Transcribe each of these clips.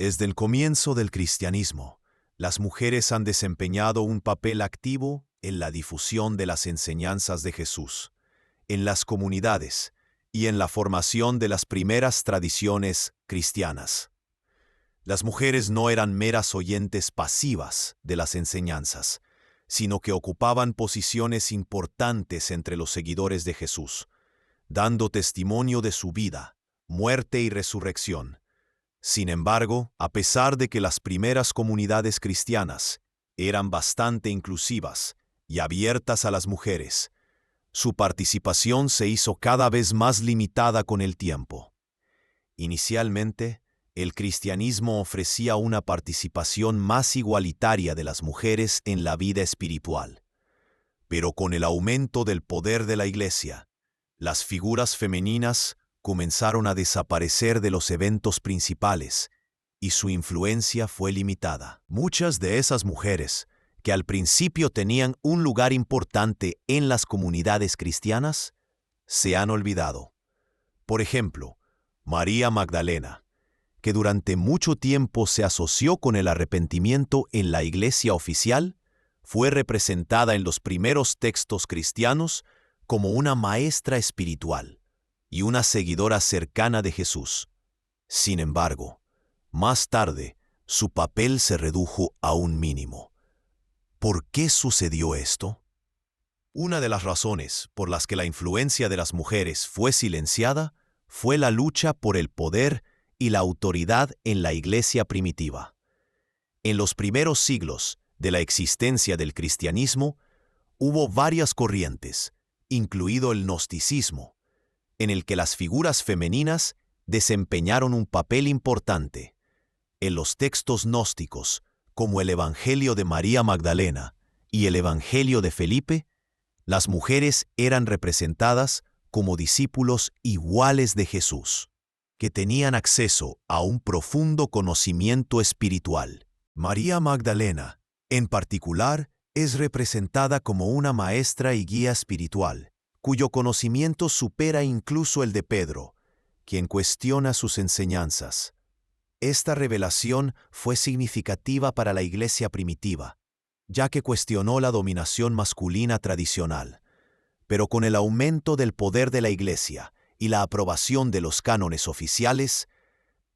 Desde el comienzo del cristianismo, las mujeres han desempeñado un papel activo en la difusión de las enseñanzas de Jesús, en las comunidades y en la formación de las primeras tradiciones cristianas. Las mujeres no eran meras oyentes pasivas de las enseñanzas, sino que ocupaban posiciones importantes entre los seguidores de Jesús, dando testimonio de su vida, muerte y resurrección. Sin embargo, a pesar de que las primeras comunidades cristianas eran bastante inclusivas y abiertas a las mujeres, su participación se hizo cada vez más limitada con el tiempo. Inicialmente, el cristianismo ofrecía una participación más igualitaria de las mujeres en la vida espiritual. Pero con el aumento del poder de la Iglesia, las figuras femeninas comenzaron a desaparecer de los eventos principales y su influencia fue limitada. Muchas de esas mujeres, que al principio tenían un lugar importante en las comunidades cristianas, se han olvidado. Por ejemplo, María Magdalena, que durante mucho tiempo se asoció con el arrepentimiento en la iglesia oficial, fue representada en los primeros textos cristianos como una maestra espiritual y una seguidora cercana de Jesús. Sin embargo, más tarde, su papel se redujo a un mínimo. ¿Por qué sucedió esto? Una de las razones por las que la influencia de las mujeres fue silenciada fue la lucha por el poder y la autoridad en la iglesia primitiva. En los primeros siglos de la existencia del cristianismo, hubo varias corrientes, incluido el gnosticismo, en el que las figuras femeninas desempeñaron un papel importante. En los textos gnósticos, como el Evangelio de María Magdalena y el Evangelio de Felipe, las mujeres eran representadas como discípulos iguales de Jesús, que tenían acceso a un profundo conocimiento espiritual. María Magdalena, en particular, es representada como una maestra y guía espiritual, cuyo conocimiento supera incluso el de Pedro, quien cuestiona sus enseñanzas. Esta revelación fue significativa para la iglesia primitiva, ya que cuestionó la dominación masculina tradicional. Pero con el aumento del poder de la iglesia y la aprobación de los cánones oficiales,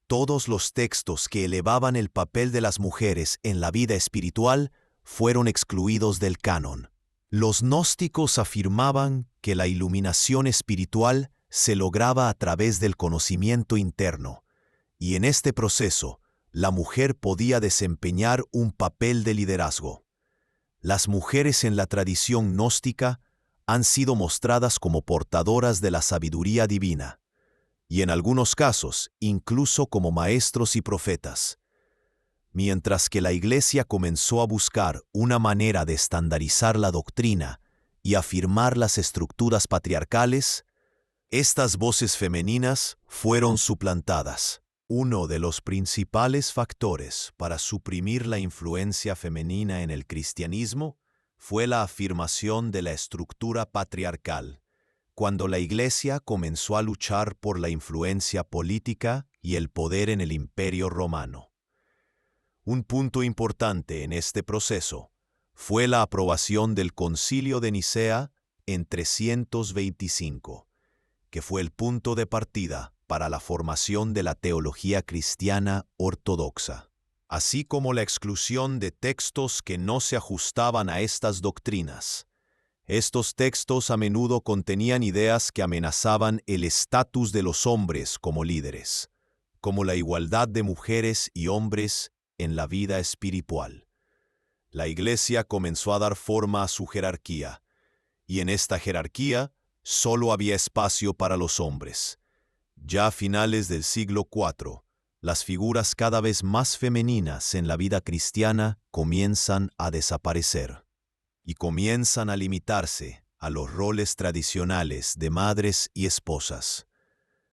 todos los textos que elevaban el papel de las mujeres en la vida espiritual fueron excluidos del canon. Los gnósticos afirmaban que la iluminación espiritual se lograba a través del conocimiento interno, y en este proceso, la mujer podía desempeñar un papel de liderazgo. Las mujeres en la tradición gnóstica han sido mostradas como portadoras de la sabiduría divina, y en algunos casos incluso como maestros y profetas. Mientras que la Iglesia comenzó a buscar una manera de estandarizar la doctrina y afirmar las estructuras patriarcales, estas voces femeninas fueron suplantadas. Uno de los principales factores para suprimir la influencia femenina en el cristianismo fue la afirmación de la estructura patriarcal, cuando la Iglesia comenzó a luchar por la influencia política y el poder en el Imperio Romano. Un punto importante en este proceso fue la aprobación del Concilio de Nicea en 325, que fue el punto de partida para la formación de la teología cristiana ortodoxa, así como la exclusión de textos que no se ajustaban a estas doctrinas. Estos textos a menudo contenían ideas que amenazaban el estatus de los hombres como líderes, como la igualdad de mujeres y hombres en la vida espiritual. La Iglesia comenzó a dar forma a su jerarquía, y en esta jerarquía solo había espacio para los hombres. Ya a finales del siglo IV, las figuras cada vez más femeninas en la vida cristiana comienzan a desaparecer, y comienzan a limitarse a los roles tradicionales de madres y esposas.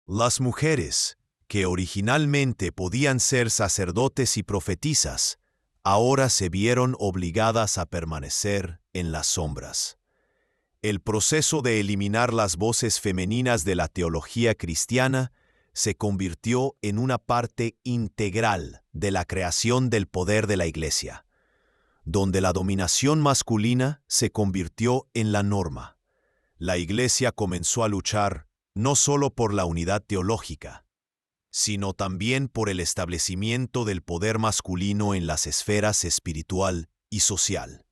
Las mujeres, que originalmente podían ser sacerdotes y profetisas, ahora se vieron obligadas a permanecer en las sombras. El proceso de eliminar las voces femeninas de la teología cristiana se convirtió en una parte integral de la creación del poder de la Iglesia, donde la dominación masculina se convirtió en la norma. La Iglesia comenzó a luchar no solo por la unidad teológica, sino también por el establecimiento del poder masculino en las esferas espiritual y social.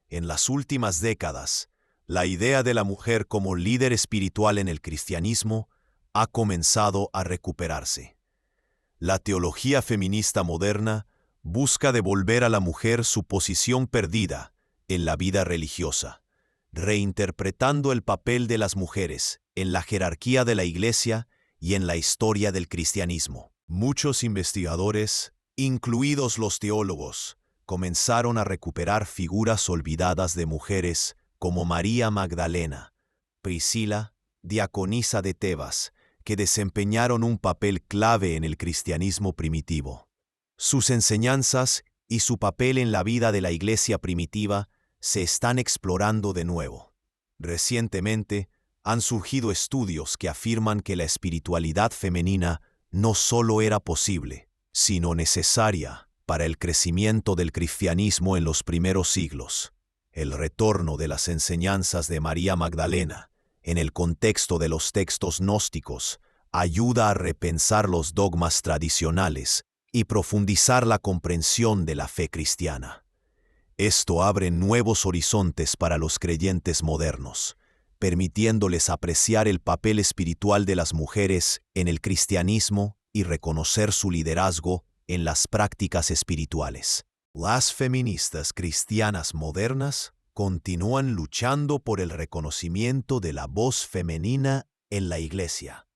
En las últimas décadas, la idea de la mujer como líder espiritual en el cristianismo ha comenzado a recuperarse. La teología feminista moderna busca devolver a la mujer su posición perdida en la vida religiosa, reinterpretando el papel de las mujeres en la jerarquía de la Iglesia y en la historia del cristianismo. Muchos investigadores, incluidos los teólogos, comenzaron a recuperar figuras olvidadas de mujeres como María Magdalena, Priscila, diaconisa de Tebas, que desempeñaron un papel clave en el cristianismo primitivo. Sus enseñanzas y su papel en la vida de la Iglesia primitiva se están explorando de nuevo. Recientemente, han surgido estudios que afirman que la espiritualidad femenina no solo era posible, sino necesaria para el crecimiento del cristianismo en los primeros siglos. El retorno de las enseñanzas de María Magdalena, en el contexto de los textos gnósticos, ayuda a repensar los dogmas tradicionales y profundizar la comprensión de la fe cristiana. Esto abre nuevos horizontes para los creyentes modernos, permitiéndoles apreciar el papel espiritual de las mujeres en el cristianismo y reconocer su liderazgo en las prácticas espirituales. Las feministas cristianas modernas continúan luchando por el reconocimiento de la voz femenina en la Iglesia.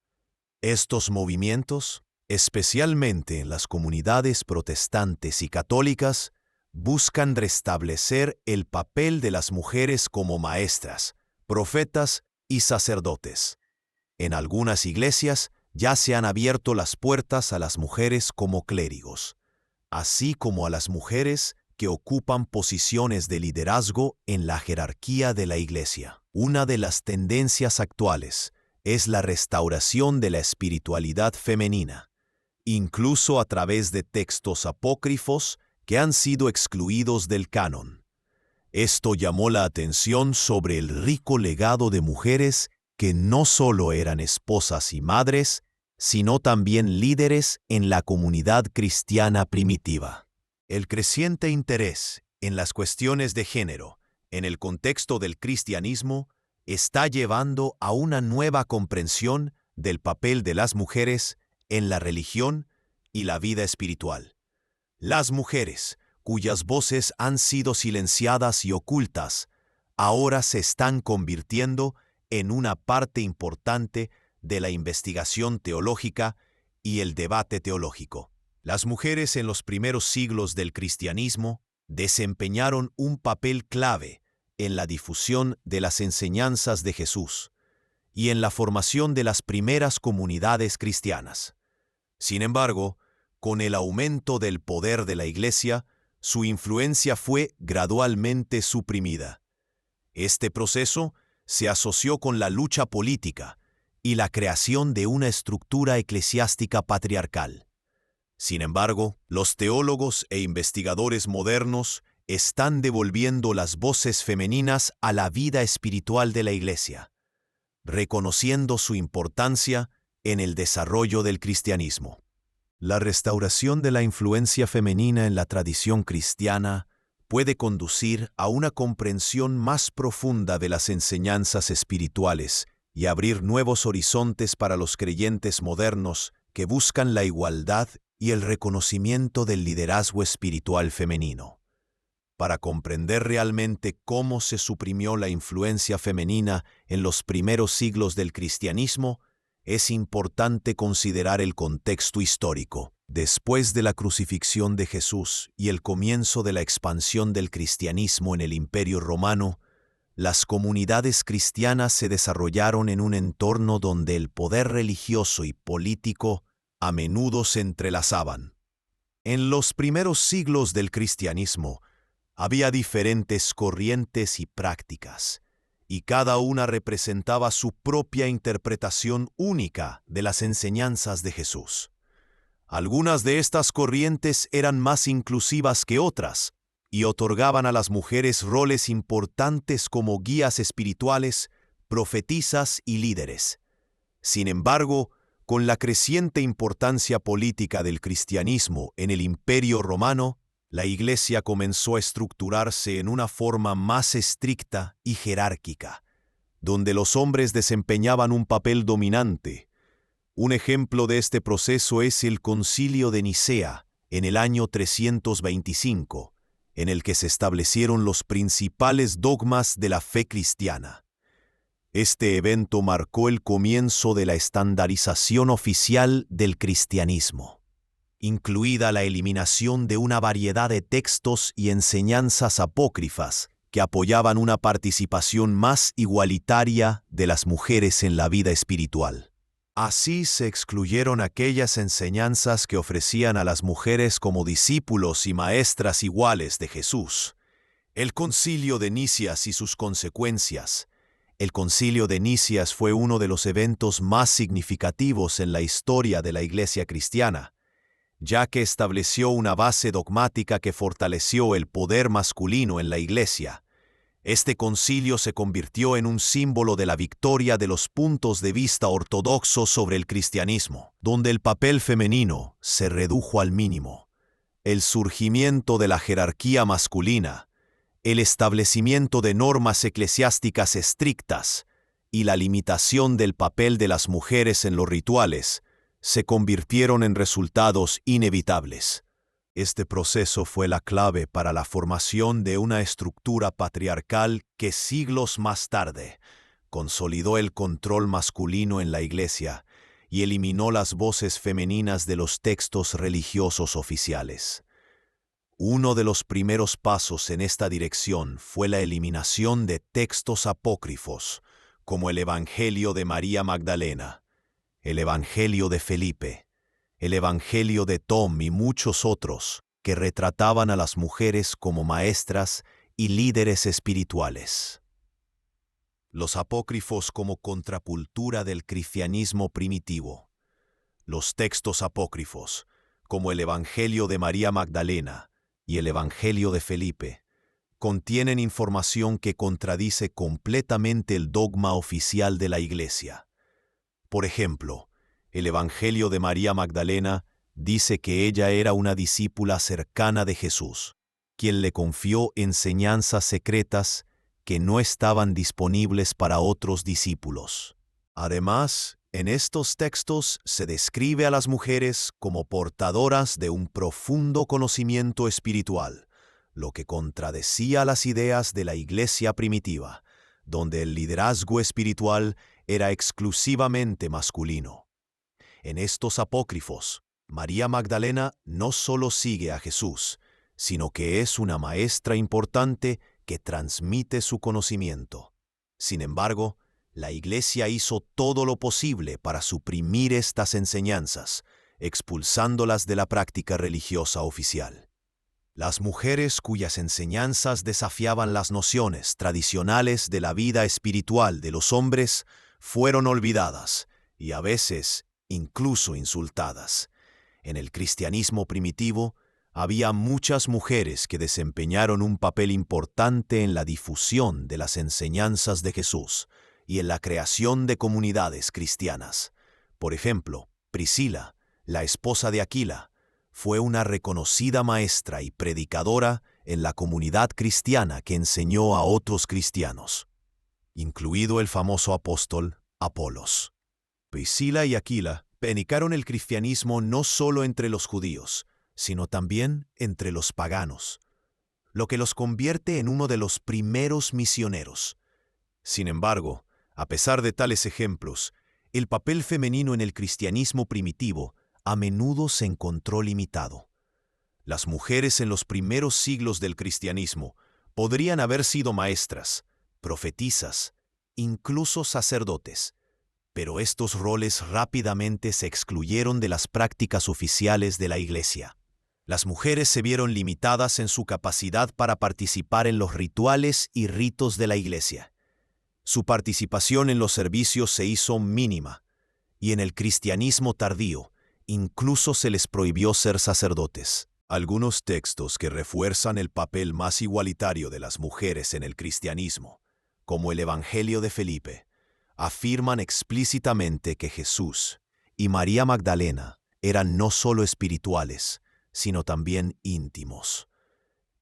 Estos movimientos, especialmente en las comunidades protestantes y católicas, buscan restablecer el papel de las mujeres como maestras, profetas y sacerdotes. En algunas iglesias ya se han abierto las puertas a las mujeres como clérigos, así como a las mujeres que ocupan posiciones de liderazgo en la jerarquía de la Iglesia. Una de las tendencias actuales es la restauración de la espiritualidad femenina, incluso a través de textos apócrifos que han sido excluidos del canon. Esto llamó la atención sobre el rico legado de mujeres que no solo eran esposas y madres, sino también líderes en la comunidad cristiana primitiva. El creciente interés en las cuestiones de género en el contexto del cristianismo está llevando a una nueva comprensión del papel de las mujeres en la religión y la vida espiritual. Las mujeres, cuyas voces han sido silenciadas y ocultas, ahora se están convirtiendo en una parte importante de la investigación teológica y el debate teológico. Las mujeres en los primeros siglos del cristianismo desempeñaron un papel clave en la difusión de las enseñanzas de Jesús y en la formación de las primeras comunidades cristianas. Sin embargo, con el aumento del poder de la Iglesia, su influencia fue gradualmente suprimida. Este proceso se asoció con la lucha política y la creación de una estructura eclesiástica patriarcal. Sin embargo, los teólogos e investigadores modernos están devolviendo las voces femeninas a la vida espiritual de la Iglesia, reconociendo su importancia en el desarrollo del cristianismo. La restauración de la influencia femenina en la tradición cristiana puede conducir a una comprensión más profunda de las enseñanzas espirituales y abrir nuevos horizontes para los creyentes modernos que buscan la igualdad y el reconocimiento del liderazgo espiritual femenino. Para comprender realmente cómo se suprimió la influencia femenina en los primeros siglos del cristianismo, es importante considerar el contexto histórico. Después de la crucifixión de Jesús y el comienzo de la expansión del cristianismo en el Imperio Romano, las comunidades cristianas se desarrollaron en un entorno donde el poder religioso y político a menudo se entrelazaban. En los primeros siglos del cristianismo, había diferentes corrientes y prácticas, y cada una representaba su propia interpretación única de las enseñanzas de Jesús. Algunas de estas corrientes eran más inclusivas que otras y otorgaban a las mujeres roles importantes como guías espirituales, profetisas y líderes. Sin embargo, con la creciente importancia política del cristianismo en el Imperio Romano, la Iglesia comenzó a estructurarse en una forma más estricta y jerárquica, donde los hombres desempeñaban un papel dominante. Un ejemplo de este proceso es el Concilio de Nicea, en el año 325, en el que se establecieron los principales dogmas de la fe cristiana. Este evento marcó el comienzo de la estandarización oficial del cristianismo, incluida la eliminación de una variedad de textos y enseñanzas apócrifas que apoyaban una participación más igualitaria de las mujeres en la vida espiritual. Así se excluyeron aquellas enseñanzas que ofrecían a las mujeres como discípulos y maestras iguales de Jesús. El Concilio de Nicias y sus consecuencias. El Concilio de Nicias fue uno de los eventos más significativos en la historia de la Iglesia cristiana, ya que estableció una base dogmática que fortaleció el poder masculino en la Iglesia. Este concilio se convirtió en un símbolo de la victoria de los puntos de vista ortodoxos sobre el cristianismo, donde el papel femenino se redujo al mínimo. El surgimiento de la jerarquía masculina, el establecimiento de normas eclesiásticas estrictas y la limitación del papel de las mujeres en los rituales se convirtieron en resultados inevitables. Este proceso fue la clave para la formación de una estructura patriarcal que siglos más tarde consolidó el control masculino en la Iglesia y eliminó las voces femeninas de los textos religiosos oficiales. Uno de los primeros pasos en esta dirección fue la eliminación de textos apócrifos, como el Evangelio de María Magdalena, el Evangelio de Felipe, el Evangelio de Tom y muchos otros que retrataban a las mujeres como maestras y líderes espirituales. Los apócrifos como contracultura del cristianismo primitivo. Los textos apócrifos, como el Evangelio de María Magdalena y el Evangelio de Felipe, contienen información que contradice completamente el dogma oficial de la Iglesia. Por ejemplo, el Evangelio de María Magdalena dice que ella era una discípula cercana de Jesús, quien le confió enseñanzas secretas que no estaban disponibles para otros discípulos. Además, en estos textos se describe a las mujeres como portadoras de un profundo conocimiento espiritual, lo que contradecía las ideas de la Iglesia primitiva, donde el liderazgo espiritual era exclusivamente masculino. En estos apócrifos, María Magdalena no solo sigue a Jesús, sino que es una maestra importante que transmite su conocimiento. Sin embargo, la Iglesia hizo todo lo posible para suprimir estas enseñanzas, expulsándolas de la práctica religiosa oficial. Las mujeres cuyas enseñanzas desafiaban las nociones tradicionales de la vida espiritual de los hombres fueron olvidadas y a veces incluso insultadas. En el cristianismo primitivo había muchas mujeres que desempeñaron un papel importante en la difusión de las enseñanzas de Jesús y en la creación de comunidades cristianas. Por ejemplo, Priscila, la esposa de Aquila, fue una reconocida maestra y predicadora en la comunidad cristiana que enseñó a otros cristianos, incluido el famoso apóstol Apolos. Priscila y Aquila predicaron el cristianismo no solo entre los judíos, sino también entre los paganos, lo que los convierte en uno de los primeros misioneros. Sin embargo, a pesar de tales ejemplos, el papel femenino en el cristianismo primitivo a menudo se encontró limitado. Las mujeres en los primeros siglos del cristianismo podrían haber sido maestras, profetisas, incluso sacerdotes, pero estos roles rápidamente se excluyeron de las prácticas oficiales de la Iglesia. Las mujeres se vieron limitadas en su capacidad para participar en los rituales y ritos de la Iglesia. Su participación en los servicios se hizo mínima, y en el cristianismo tardío, incluso se les prohibió ser sacerdotes. Algunos textos que refuerzan el papel más igualitario de las mujeres en el cristianismo, como el Evangelio de Felipe, afirman explícitamente que Jesús y María Magdalena eran no solo espirituales, sino también íntimos.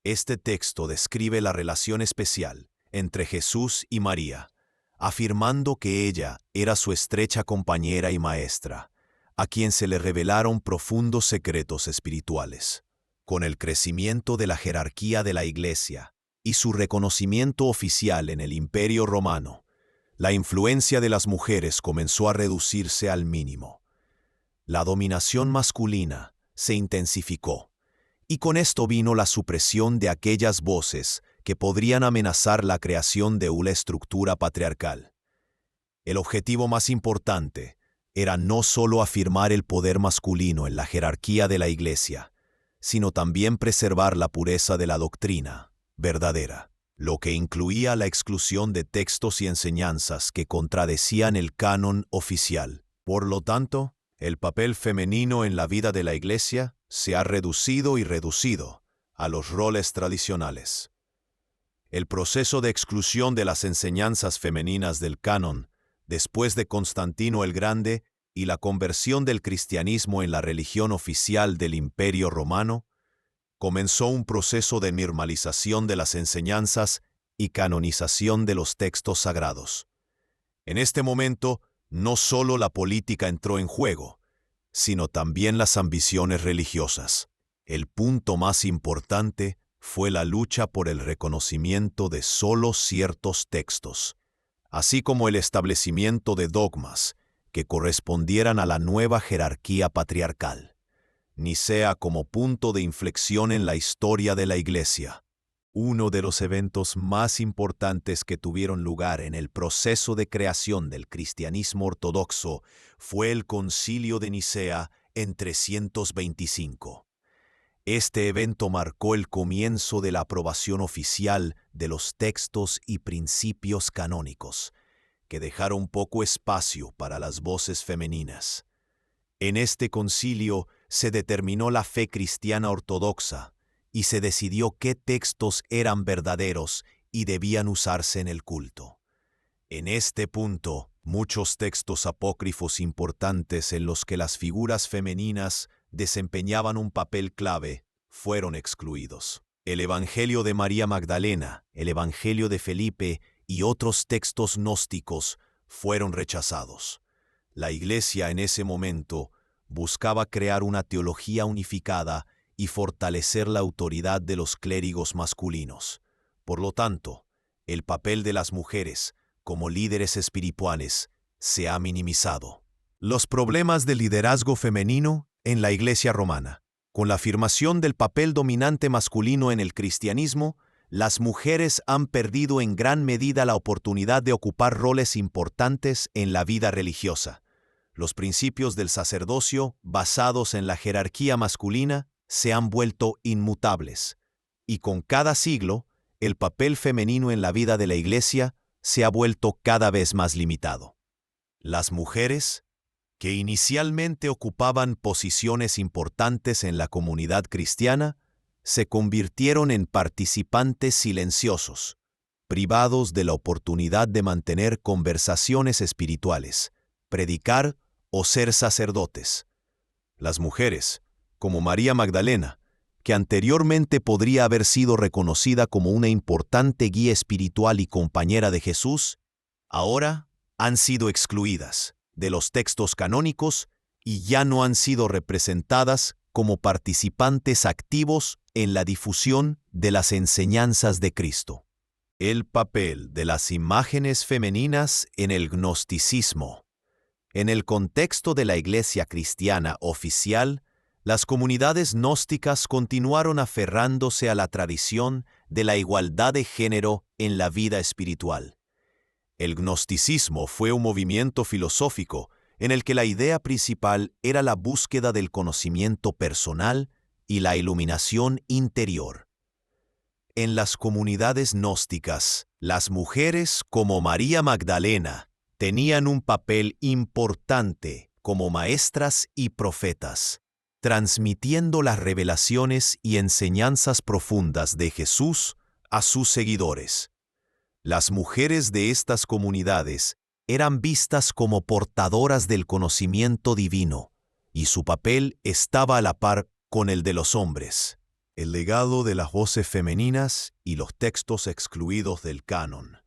Este texto describe la relación especial entre Jesús y María, afirmando que ella era su estrecha compañera y maestra, a quien se le revelaron profundos secretos espirituales. Con el crecimiento de la jerarquía de la Iglesia y su reconocimiento oficial en el Imperio Romano, la influencia de las mujeres comenzó a reducirse al mínimo. La dominación masculina se intensificó, y con esto vino la supresión de aquellas voces que podrían amenazar la creación de una estructura patriarcal. El objetivo más importante era no solo afirmar el poder masculino en la jerarquía de la Iglesia, sino también preservar la pureza de la doctrina verdadera, lo que incluía la exclusión de textos y enseñanzas que contradecían el canon oficial. Por lo tanto, el papel femenino en la vida de la Iglesia se ha reducido a los roles tradicionales. El proceso de exclusión de las enseñanzas femeninas del canon, después de Constantino el Grande y la conversión del cristianismo en la religión oficial del Imperio Romano, comenzó un proceso de normalización de las enseñanzas y canonización de los textos sagrados. En este momento, no solo la política entró en juego, sino también las ambiciones religiosas. El punto más importante fue la lucha por el reconocimiento de solo ciertos textos, así como el establecimiento de dogmas que correspondieran a la nueva jerarquía patriarcal. Nicea como punto de inflexión en la historia de la Iglesia. Uno de los eventos más importantes que tuvieron lugar en el proceso de creación del cristianismo ortodoxo fue el Concilio de Nicea en 325. Este evento marcó el comienzo de la aprobación oficial de los textos y principios canónicos, que dejaron poco espacio para las voces femeninas. En este concilio se determinó la fe cristiana ortodoxa y se decidió qué textos eran verdaderos y debían usarse en el culto. En este punto, muchos textos apócrifos importantes en los que las figuras femeninas desempeñaban un papel clave fueron excluidos. El Evangelio de María Magdalena, el Evangelio de Felipe y otros textos gnósticos fueron rechazados. La Iglesia en ese momento buscaba crear una teología unificada y fortalecer la autoridad de los clérigos masculinos. Por lo tanto, el papel de las mujeres como líderes espirituales se ha minimizado. Los problemas del liderazgo femenino en la Iglesia romana. Con la afirmación del papel dominante masculino en el cristianismo, las mujeres han perdido en gran medida la oportunidad de ocupar roles importantes en la vida religiosa. Los principios del sacerdocio, basados en la jerarquía masculina, se han vuelto inmutables, y con cada siglo, el papel femenino en la vida de la Iglesia se ha vuelto cada vez más limitado. Las mujeres, que inicialmente ocupaban posiciones importantes en la comunidad cristiana, se convirtieron en participantes silenciosos, privados de la oportunidad de mantener conversaciones espirituales, predicar o ser sacerdotes. Las mujeres, como María Magdalena, que anteriormente podría haber sido reconocida como una importante guía espiritual y compañera de Jesús, ahora han sido excluidas de los textos canónicos y ya no han sido representadas como participantes activos en la difusión de las enseñanzas de Cristo. El papel de las imágenes femeninas en el gnosticismo. En el contexto de la Iglesia cristiana oficial, las comunidades gnósticas continuaron aferrándose a la tradición de la igualdad de género en la vida espiritual. El gnosticismo fue un movimiento filosófico en el que la idea principal era la búsqueda del conocimiento personal y la iluminación interior. En las comunidades gnósticas, las mujeres como María Magdalena tenían un papel importante como maestras y profetas, transmitiendo las revelaciones y enseñanzas profundas de Jesús a sus seguidores. Las mujeres de estas comunidades eran vistas como portadoras del conocimiento divino, y su papel estaba a la par con el de los hombres. El legado de las voces femeninas y los textos excluidos del canon.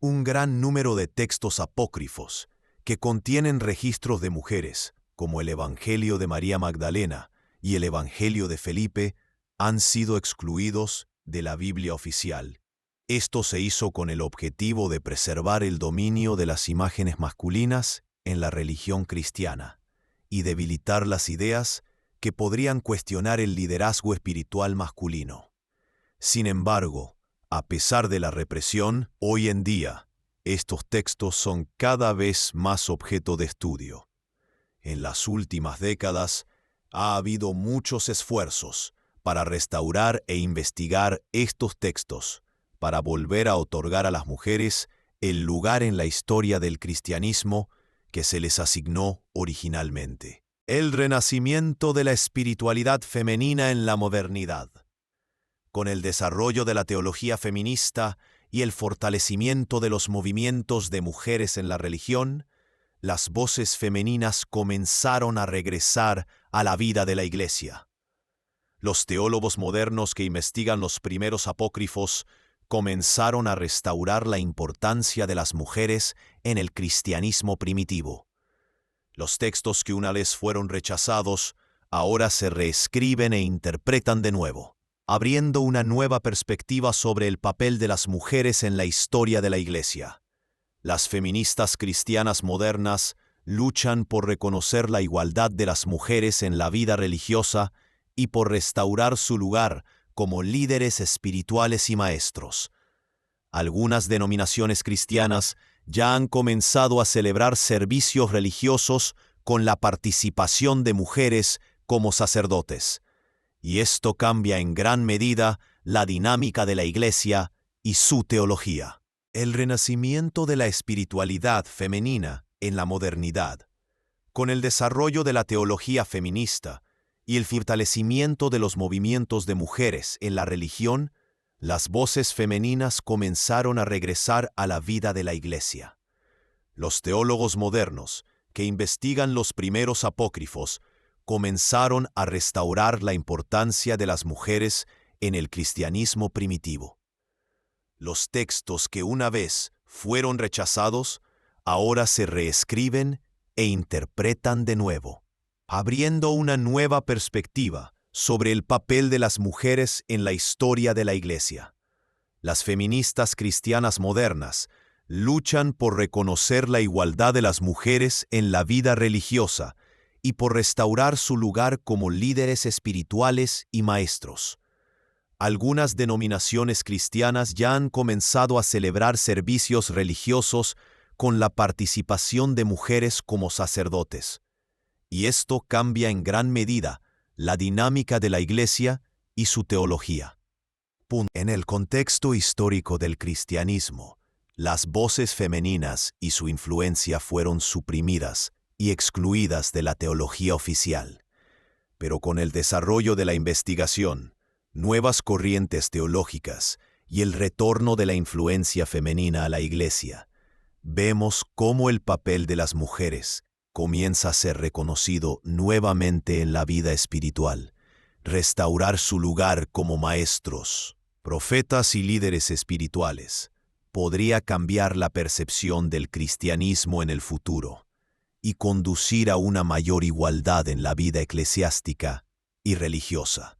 Un gran número de textos apócrifos que contienen registros de mujeres, como el Evangelio de María Magdalena y el Evangelio de Felipe, han sido excluidos de la Biblia oficial. Esto se hizo con el objetivo de preservar el dominio de las imágenes masculinas en la religión cristiana y debilitar las ideas que podrían cuestionar el liderazgo espiritual masculino. Sin embargo, a pesar de la represión, hoy en día, estos textos son cada vez más objeto de estudio. En las últimas décadas, ha habido muchos esfuerzos para restaurar e investigar estos textos, para volver a otorgar a las mujeres el lugar en la historia del cristianismo que se les asignó originalmente. El renacimiento de la espiritualidad femenina en la modernidad. Con el desarrollo de la teología feminista y el fortalecimiento de los movimientos de mujeres en la religión, las voces femeninas comenzaron a regresar a la vida de la Iglesia. Los teólogos modernos que investigan los primeros apócrifos comenzaron a restaurar la importancia de las mujeres en el cristianismo primitivo. Los textos que una vez fueron rechazados, ahora se reescriben e interpretan de nuevo, abriendo una nueva perspectiva sobre el papel de las mujeres en la historia de la Iglesia. Las feministas cristianas modernas luchan por reconocer la igualdad de las mujeres en la vida religiosa y por restaurar su lugar como líderes espirituales y maestros. Algunas denominaciones cristianas ya han comenzado a celebrar servicios religiosos con la participación de mujeres como sacerdotes, y esto cambia en gran medida la dinámica de la Iglesia y su teología. El renacimiento de la espiritualidad femenina en la modernidad. Con el desarrollo de la teología feminista y el fortalecimiento de los movimientos de mujeres en la religión, las voces femeninas comenzaron a regresar a la vida de la Iglesia. Los teólogos modernos, que investigan los primeros apócrifos, comenzaron a restaurar la importancia de las mujeres en el cristianismo primitivo. Los textos que una vez fueron rechazados, ahora se reescriben e interpretan de nuevo, abriendo una nueva perspectiva sobre el papel de las mujeres en la historia de la Iglesia. Las feministas cristianas modernas luchan por reconocer la igualdad de las mujeres en la vida religiosa y por restaurar su lugar como líderes espirituales y maestros. Algunas denominaciones cristianas ya han comenzado a celebrar servicios religiosos con la participación de mujeres como sacerdotes, y esto cambia en gran medida la dinámica de la Iglesia y su teología. En el contexto histórico del cristianismo, las voces femeninas y su influencia fueron suprimidas y excluidas de la teología oficial. Pero con el desarrollo de la investigación, nuevas corrientes teológicas y el retorno de la influencia femenina a la Iglesia, vemos cómo el papel de las mujeres comienza a ser reconocido nuevamente en la vida espiritual, restaurar su lugar como maestros, profetas y líderes espirituales. Podría cambiar la percepción del cristianismo en el futuro y conducir a una mayor igualdad en la vida eclesiástica y religiosa.